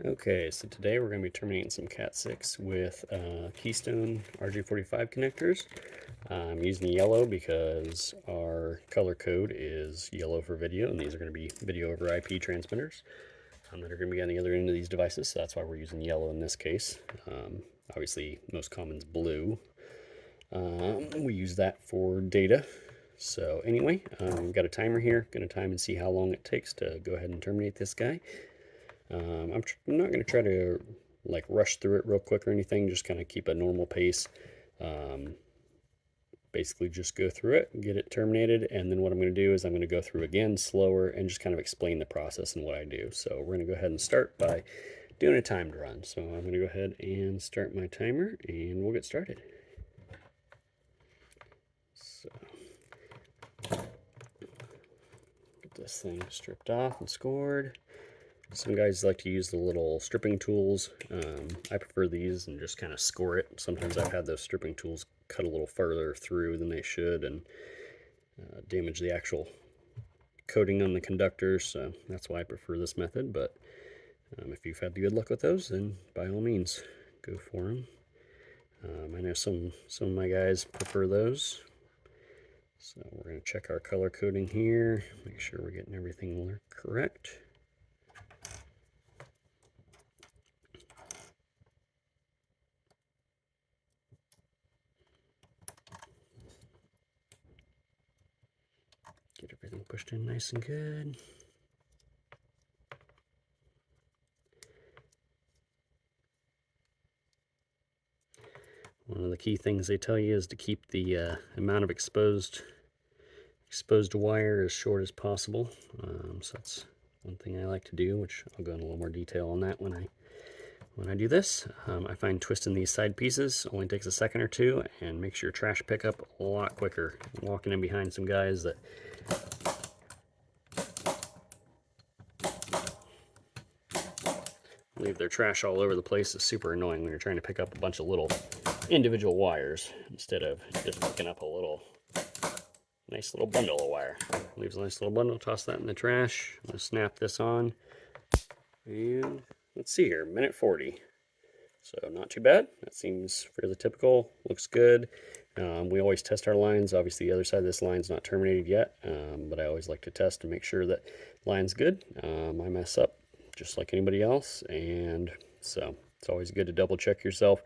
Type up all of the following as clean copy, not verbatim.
Okay, so today we're going to be terminating some Cat6 with Keystone RJ45 connectors. I'm using yellow because our color code is yellow for video, and these are going to be video over IP transmitters that are going to be on the other end of these devices, so that's why we're using yellow in this case. Obviously, most common is blue. We use that for data. So anyway, we've got a timer here. Going to time and see how long it takes to go ahead and terminate this guy. I'm not going to try to like rush through it real quick or anything, just kind of keep a normal pace. Basically just go through it, get it terminated, and then what I'm going to do is I'm going to go through again slower and just kind of explain the process and what I do. So we're going to go ahead and start by doing a timed run. So I'm going to go ahead and start my timer and we'll get started. So get this thing stripped off and scored. Some guys like to use the little stripping tools. I prefer these and just kind of score it. Sometimes I've had those stripping tools cut a little further through than they should and damage the actual coating on the conductors. So that's why I prefer this method. But if you've had good luck with those, then by all means, go for them. I know some of my guys prefer those. So we're going to check our color coding here, make sure we're getting everything correct. Get everything pushed in nice and good. One of the key things they tell you is to keep the amount of exposed wire as short as possible. So that's one thing I like to do, which I'll go into a little more detail on that when I do this. I find twisting these side pieces only takes a second or two and makes your trash pickup a lot quicker. I'm walking in behind some guys that leave their trash all over the place. Is super annoying when you're trying to pick up a bunch of little individual wires instead of just picking up a nice little bundle of wire. Leaves a nice little bundle, toss that in the trash. I'm gonna snap this on. And let's see here, minute 40. So not too bad. That seems fairly typical. Looks good. We always test our lines. Obviously the other side of this line's not terminated yet, but I always like to test to make sure that line's good. I mess up just like anybody else, and so it's always good to double check yourself.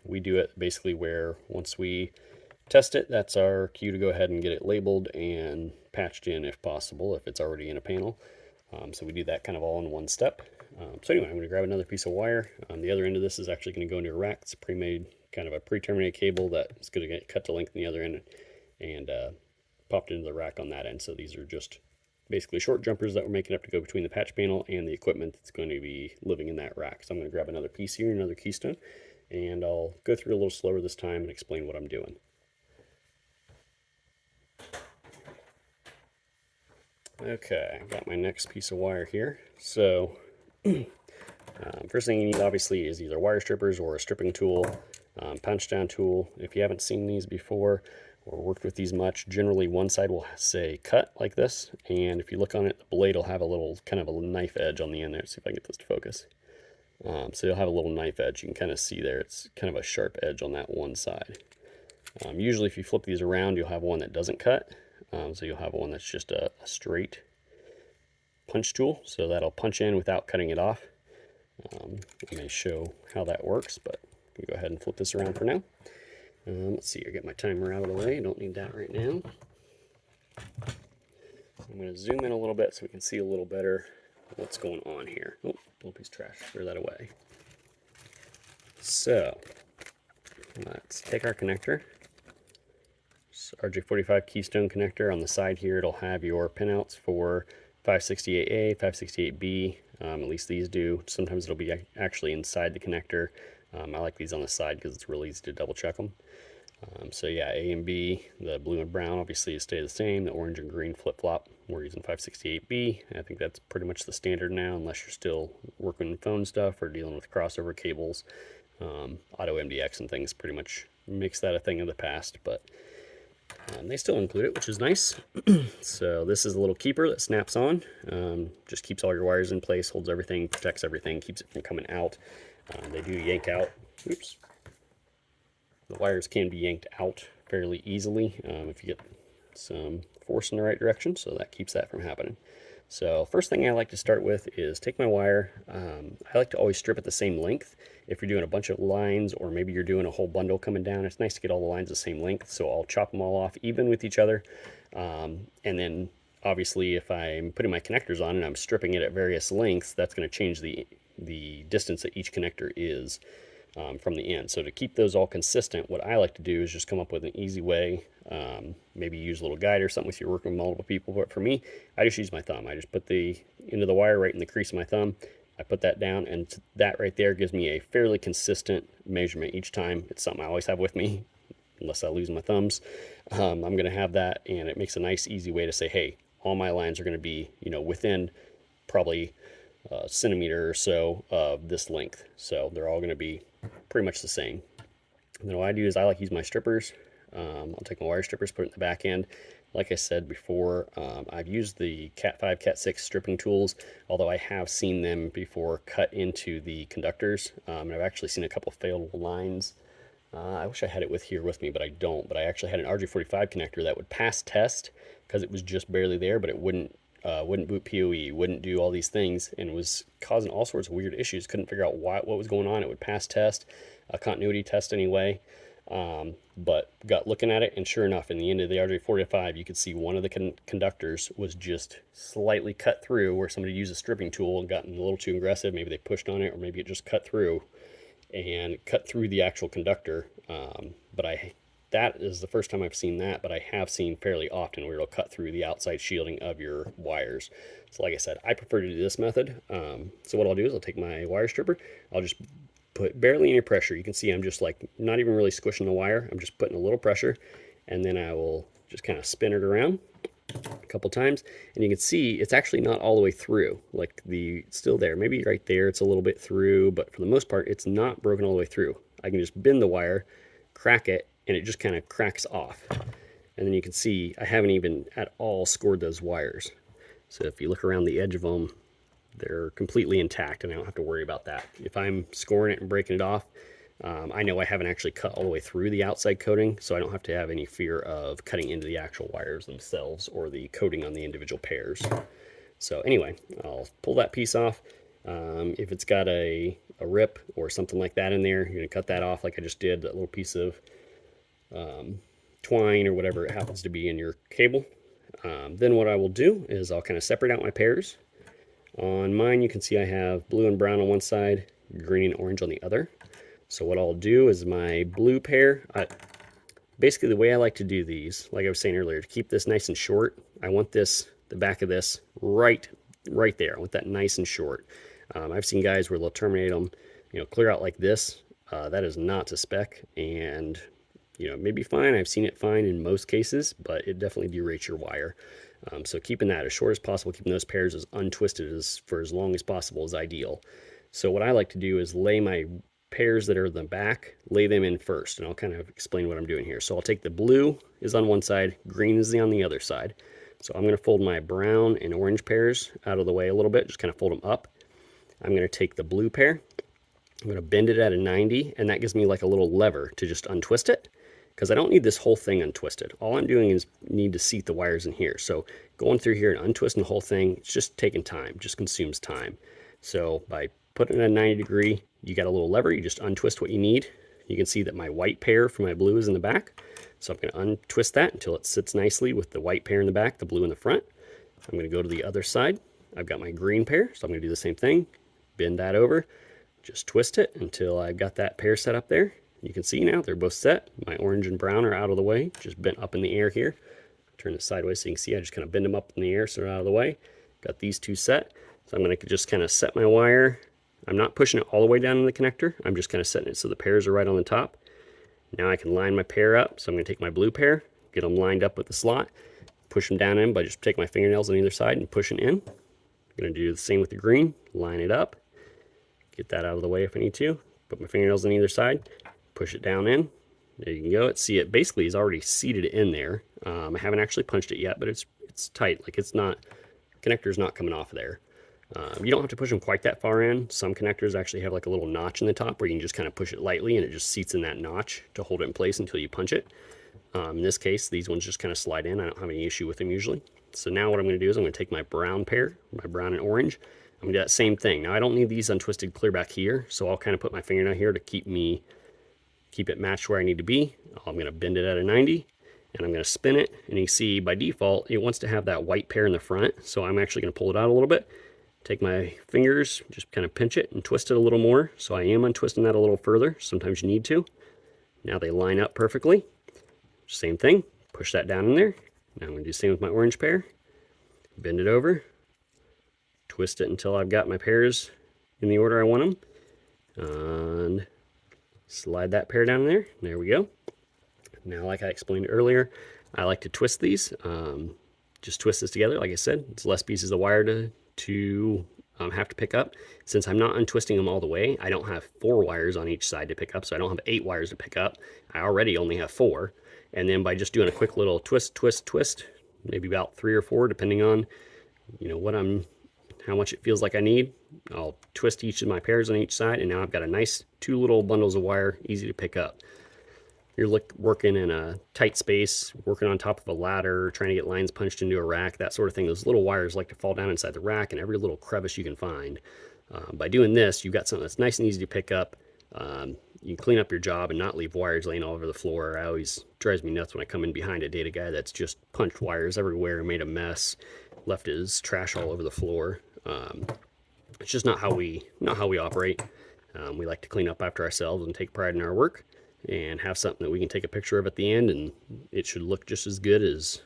We do it basically where once we test it, that's our cue to go ahead and get it labeled and patched in if possible, if it's already in a panel. So we do that kind of all in one step. So anyway, I'm going to grab another piece of wire. The other end of this is actually going to go into a rack. It's a pre-made, kind of a pre-terminated cable that is going to get cut to length on the other end and popped into the rack on that end. So these are just basically short jumpers that we're making up to go between the patch panel and the equipment that's going to be living in that rack. So I'm going to grab another piece here, another keystone, and I'll go through a little slower this time and explain what I'm doing. Okay, I got my next piece of wire here. So first thing you need obviously is either wire strippers or a stripping tool, punch down tool. If you haven't seen these before or worked with these much, generally one side will say cut like this, and if you look on it, the blade will have a little kind of a knife edge on the end there. Let's see if I can get this to focus. So you'll have a little knife edge. You can kind of see there, it's kind of a sharp edge on that one side. Usually if you flip these around, you'll have one that doesn't cut. So you'll have one that's just a straight punch tool, so that'll punch in without cutting it off. I may show how that works, but we'll go ahead and flip this around for now. Let's see, I get my timer out of the way. I don't need that right now. I'm going to zoom in a little bit so we can see a little better what's going on here. Oh, little piece of trash, throw that away. So let's take our connector. RJ45 Keystone connector. On the side here, it'll have your pinouts for 568A, 568B. At least these do. Sometimes it'll be actually inside the connector. I like these on the side because it's really easy to double check them. So yeah, A and B, the blue and brown obviously stay the same. The orange and green flip-flop, we're using 568B. I think that's pretty much the standard now, unless you're still working phone stuff or dealing with crossover cables. Auto MDX and things pretty much makes that a thing of the past, but They still include it, which is nice. So this is a little keeper that snaps on. Just keeps all your wires in place, holds everything, protects everything, keeps it from coming out. They do yank out. Oops. The wires can be yanked out fairly easily if you get some force in the right direction, so that keeps that from happening. So first thing I like to start with is take my wire. I like to always strip it the same length. If you're doing a bunch of lines, or maybe you're doing a whole bundle coming down, it's nice to get all the lines the same length. So I'll chop them all off even with each other. And then obviously if I'm putting my connectors on and I'm stripping it at various lengths, that's going to change the distance that each connector is from the end. So to keep those all consistent, what I like to do is just come up with an easy way. Maybe use a little guide or something if you're working with multiple people. But for me, I just use my thumb. I just put the end of the wire right in the crease of my thumb. I put that down, and that right there gives me a fairly consistent measurement each time. It's something I always have with me, unless I lose my thumbs. I'm going to have that, and it makes a nice, easy way to say, hey, all my lines are going to be, within probably a centimeter or so of this length. So they're all going to be pretty much the same. And then what I do is I like to use my strippers. I'll take my wire strippers, put it in the back end. Like I said before, I've used the Cat 5, Cat 6 stripping tools, although I have seen them before cut into the conductors. And I've actually seen a couple failed lines. I wish I had it here with me, but I don't. But I actually had an RJ45 connector that would pass test because it was just barely there, but it wouldn't boot PoE, wouldn't do all these things, and was causing all sorts of weird issues. Couldn't figure out what was going on. It would pass test, a continuity test anyway. But got looking at it, and sure enough, in the end of the RJ45, you could see one of the conductors was just slightly cut through, where somebody used a stripping tool and gotten a little too aggressive. Maybe they pushed on it, or maybe it just cut through the actual conductor. That is the first time I've seen that, but I have seen fairly often where it'll cut through the outside shielding of your wires. So like I said, I prefer to do this method. So what I'll do is I'll take my wire stripper, I'll just put barely any pressure. You can see I'm just like not even really squishing the wire. I'm just putting a little pressure, and then I will just kind of spin it around a couple times, and you can see it's actually not all the way through. Like still there, maybe right there it's a little bit through, but for the most part it's not broken all the way through. I can just bend the wire, crack it, and it just kind of cracks off. And then you can see I haven't even at all scored those wires. So if you look around the edge of them, they're completely intact, and I don't have to worry about that. If I'm scoring it and breaking it off, I know I haven't actually cut all the way through the outside coating, so I don't have to have any fear of cutting into the actual wires themselves or the coating on the individual pairs. So anyway, I'll pull that piece off. If it's got a rip or something like that in there, you're going to cut that off like I just did, that little piece of twine or whatever it happens to be in your cable. Then what I will do is I'll kind of separate out my pairs. On mine, you can see I have blue and brown on one side, green and orange on the other. So what I'll do is my blue pair, basically the way I like to do these, like I was saying earlier, to keep this nice and short, I want the back of this right there. I want that nice and short. I've seen guys where they'll terminate them, clear out like this. That is not to spec, and maybe fine. I've seen it fine in most cases, but it definitely derates your wire. So keeping that as short as possible, keeping those pairs as untwisted for as long as possible is ideal. So what I like to do is lay my pairs that are in the back, lay them in first, and I'll kind of explain what I'm doing here. So I'll take the blue is on one side, green is on the other side. So I'm going to fold my brown and orange pairs out of the way a little bit, just kind of fold them up. I'm going to take the blue pair, I'm going to bend it at a 90, and that gives me like a little lever to just untwist it, because I don't need this whole thing untwisted. All I'm doing is need to seat the wires in here. So going through here and untwisting the whole thing, it's just taking time, just consumes time. So by putting it at a 90 degree, you got a little lever, you just untwist what you need. You can see that my white pair for my blue is in the back. So I'm going to untwist that until it sits nicely with the white pair in the back, the blue in the front. I'm going to go to the other side. I've got my green pair, so I'm going to do the same thing. Bend that over, just twist it until I've got that pair set up there. You can see now they're both set. My orange and brown are out of the way, just bent up in the air here. Turn this sideways so you can see I just kind of bend them up in the air so they're out of the way. Got these two set. So I'm going to just kind of set my wire. I'm not pushing it all the way down in the connector. I'm just kind of setting it so the pairs are right on the top. Now I can line my pair up. So I'm going to take my blue pair, get them lined up with the slot, push them down in by just taking my fingernails on either side and pushing in. I'm going to do the same with the green. Line it up. Get that out of the way if I need to. Put my fingernails on either side. Push it down in, There you can go. See, it basically is already seated in there. I haven't actually punched it yet, but it's tight. Like it's not, connector's not coming off of there. You don't have to push them quite that far in. Some connectors actually have like a little notch in the top where you can just kind of push it lightly and it just seats in that notch to hold it in place until you punch it. In this case, these ones just kind of slide in. I don't have any issue with them usually. So now what I'm going to do is I'm going to take my brown pair, my brown and orange. I'm going to do that same thing. Now I don't need these untwisted clear back here, so I'll kind of put my fingernail here to keep it matched where I need to be. I'm going to bend it at a 90 and I'm going to spin it. And you see by default, it wants to have that white pair in the front. So I'm actually going to pull it out a little bit. Take my fingers, just kind of pinch it and twist it a little more. So I am untwisting that a little further. Sometimes you need to. Now they line up perfectly. Same thing, push that down in there. Now I'm going to do the same with my orange pair. Bend it over, twist it until I've got my pairs in the order I want them. And slide that pair down in there. There we go. Now, like I explained earlier, I like to twist these. Just twist this together. Like I said, it's less pieces of wire to have to pick up. Since I'm not untwisting them all the way, I don't have 4 wires on each side to pick up, so I don't have 8 wires to pick up. I already only have 4. And then by just doing a quick little twist, twist, twist, maybe about 3 or 4, depending on, you know, how much it feels like I need, I'll twist each of my pairs on each side, and now I've got a nice 2 little bundles of wire, easy to pick up. You're working in a tight space, working on top of a ladder, trying to get lines punched into a rack, that sort of thing. Those little wires like to fall down inside the rack and every little crevice you can find. By doing this, you've got something that's nice and easy to pick up. You can clean up your job and not leave wires laying all over the floor. I always drives me nuts when I come in behind a data guy that's just punched wires everywhere, made a mess, left his trash all over the floor. It's just not how we operate. We like to clean up after ourselves and take pride in our work and have something that we can take a picture of at the end, and it should look just as good as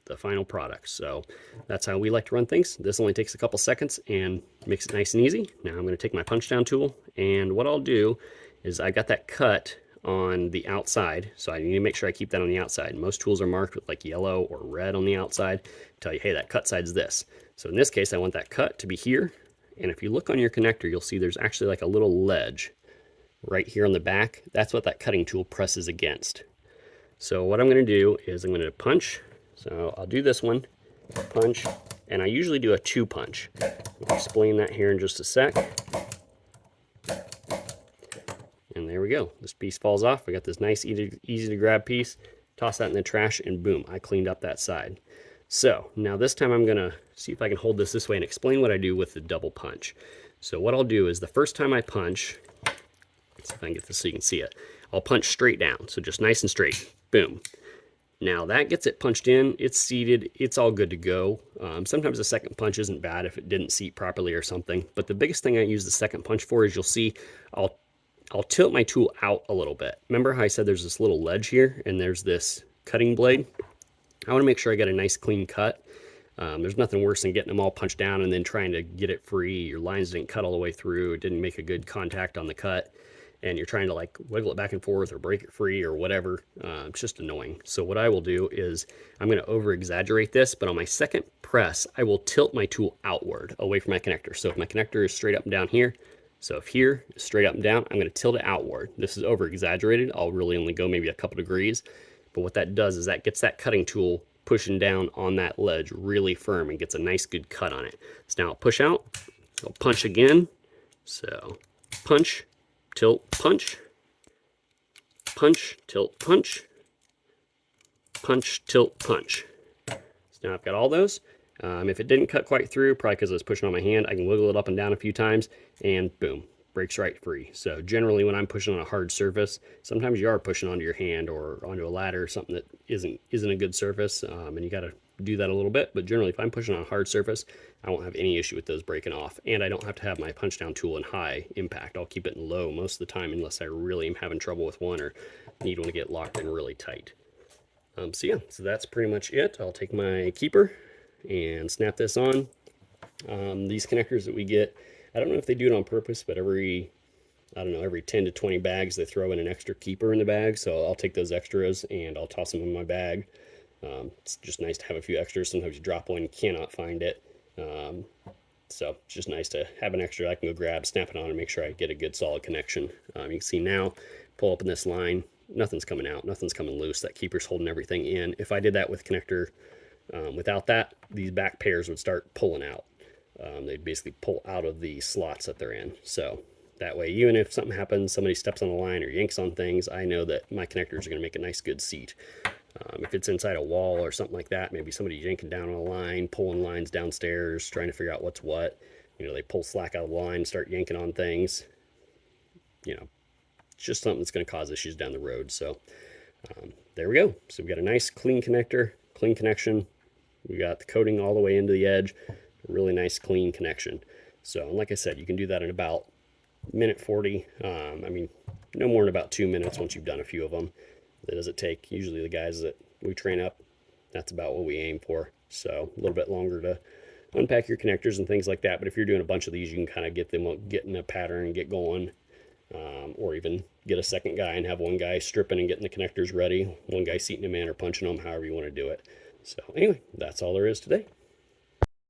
the final product. So that's how we like to run things. This only takes a couple seconds and makes it nice and easy. Now I'm going to take my punch down tool, and what I'll do is I got that cut on the outside, so I need to make sure I keep that on the outside. Most tools are marked with like yellow or red on the outside to tell you, hey, that cut side's this. So in this case, I want that cut to be here, and if you look on your connector, you'll see there's actually like a little ledge right here on the back. That's what that cutting tool presses against. So what I'm going to do is I'm going to punch. So I'll do this one, punch, and I usually do a 2 punch. I'll explain that here in just a sec. And there we go. This piece falls off. We got this nice, easy to grab piece. Toss that in the trash, and boom, I cleaned up that side. So now this time I'm going to see if I can hold this way and explain what I do with the double punch. So what I'll do is the first time I punch, let's see if I can get this so you can see it, I'll punch straight down. So just nice and straight. Boom. Now that gets it punched in, it's seated, it's all good to go. Sometimes the second punch isn't bad if it didn't seat properly or something, but the biggest thing I use the second punch for is you'll see I'll tilt my tool out a little bit. Remember how I said there's this little ledge here and there's this cutting blade? I want to make sure I get a nice clean cut. There's nothing worse than getting them all punched down and then trying to get it free. Your lines didn't cut all the way through, it didn't make a good contact on the cut, and you're trying to like wiggle it back and forth or break it free or whatever. It's just annoying. So what I will do is I'm going to over exaggerate this, but on my second press, I will tilt my tool outward away from my connector. So if my connector is straight up and down here, so if here is straight up and down, I'm going to tilt it outward. This is over exaggerated. I'll really only go maybe a couple degrees, but what that does is that gets that cutting tool pushing down on that ledge really firm and gets a nice good cut on it. So now I'll push out, I'll punch again. So punch, tilt, punch, punch, tilt, punch, punch, tilt, punch. So now I've got all those. If it didn't cut quite through, probably because I was pushing on my hand, I can wiggle it up and down a few times and boom, breaks right free. So generally when I'm pushing on a hard surface, sometimes you are pushing onto your hand or onto a ladder or something that isn't a good surface, and you got to do that a little bit. But generally if I'm pushing on a hard surface, I won't have any issue with those breaking off, and I don't have to have my punch down tool in high impact. I'll keep it in low most of the time unless I really am having trouble with one or need one to get locked in really tight. So yeah, so that's pretty much it. I'll take my keeper and snap this on. These connectors that we get, I don't know if they do it on purpose, but every 10 to 20 bags they throw in an extra keeper in the bag, so I'll take those extras and I'll toss them in my bag. It's just nice to have a few extras. Sometimes you drop one, you cannot find it, so it's just nice to have an extra I can go grab, snap it on, and make sure I get a good solid connection. You can see now, pull up in this line, nothing's coming out, nothing's coming loose. That keeper's holding everything in. If I did that with connector without that, these back pairs would start pulling out. They'd basically pull out of the slots that they're in. So that way, even if something happens, somebody steps on the line or yanks on things, I know that my connectors are going to make a nice good seat. If it's inside a wall or something like that, maybe somebody yanking down on a line, pulling lines downstairs, trying to figure out what's what. You know, they pull slack out of the line, start yanking on things. You know, it's just something that's going to cause issues down the road. So there we go. So we got a nice clean connector, clean connection. We got the coating all the way into the edge. A really nice clean connection. So, and like I said, you can do that in about minute 40. I mean, no more than about 2 minutes once you've done a few of them. That does it take. Usually the guys that we train up, that's about what we aim for. So a little bit longer to unpack your connectors and things like that. But if you're doing a bunch of these, you can kind of get in a pattern and get going. Or even get a second guy and have one guy stripping and getting the connectors ready, one guy seating them in or punching them, however you want to do it. So anyway, that's all there is today.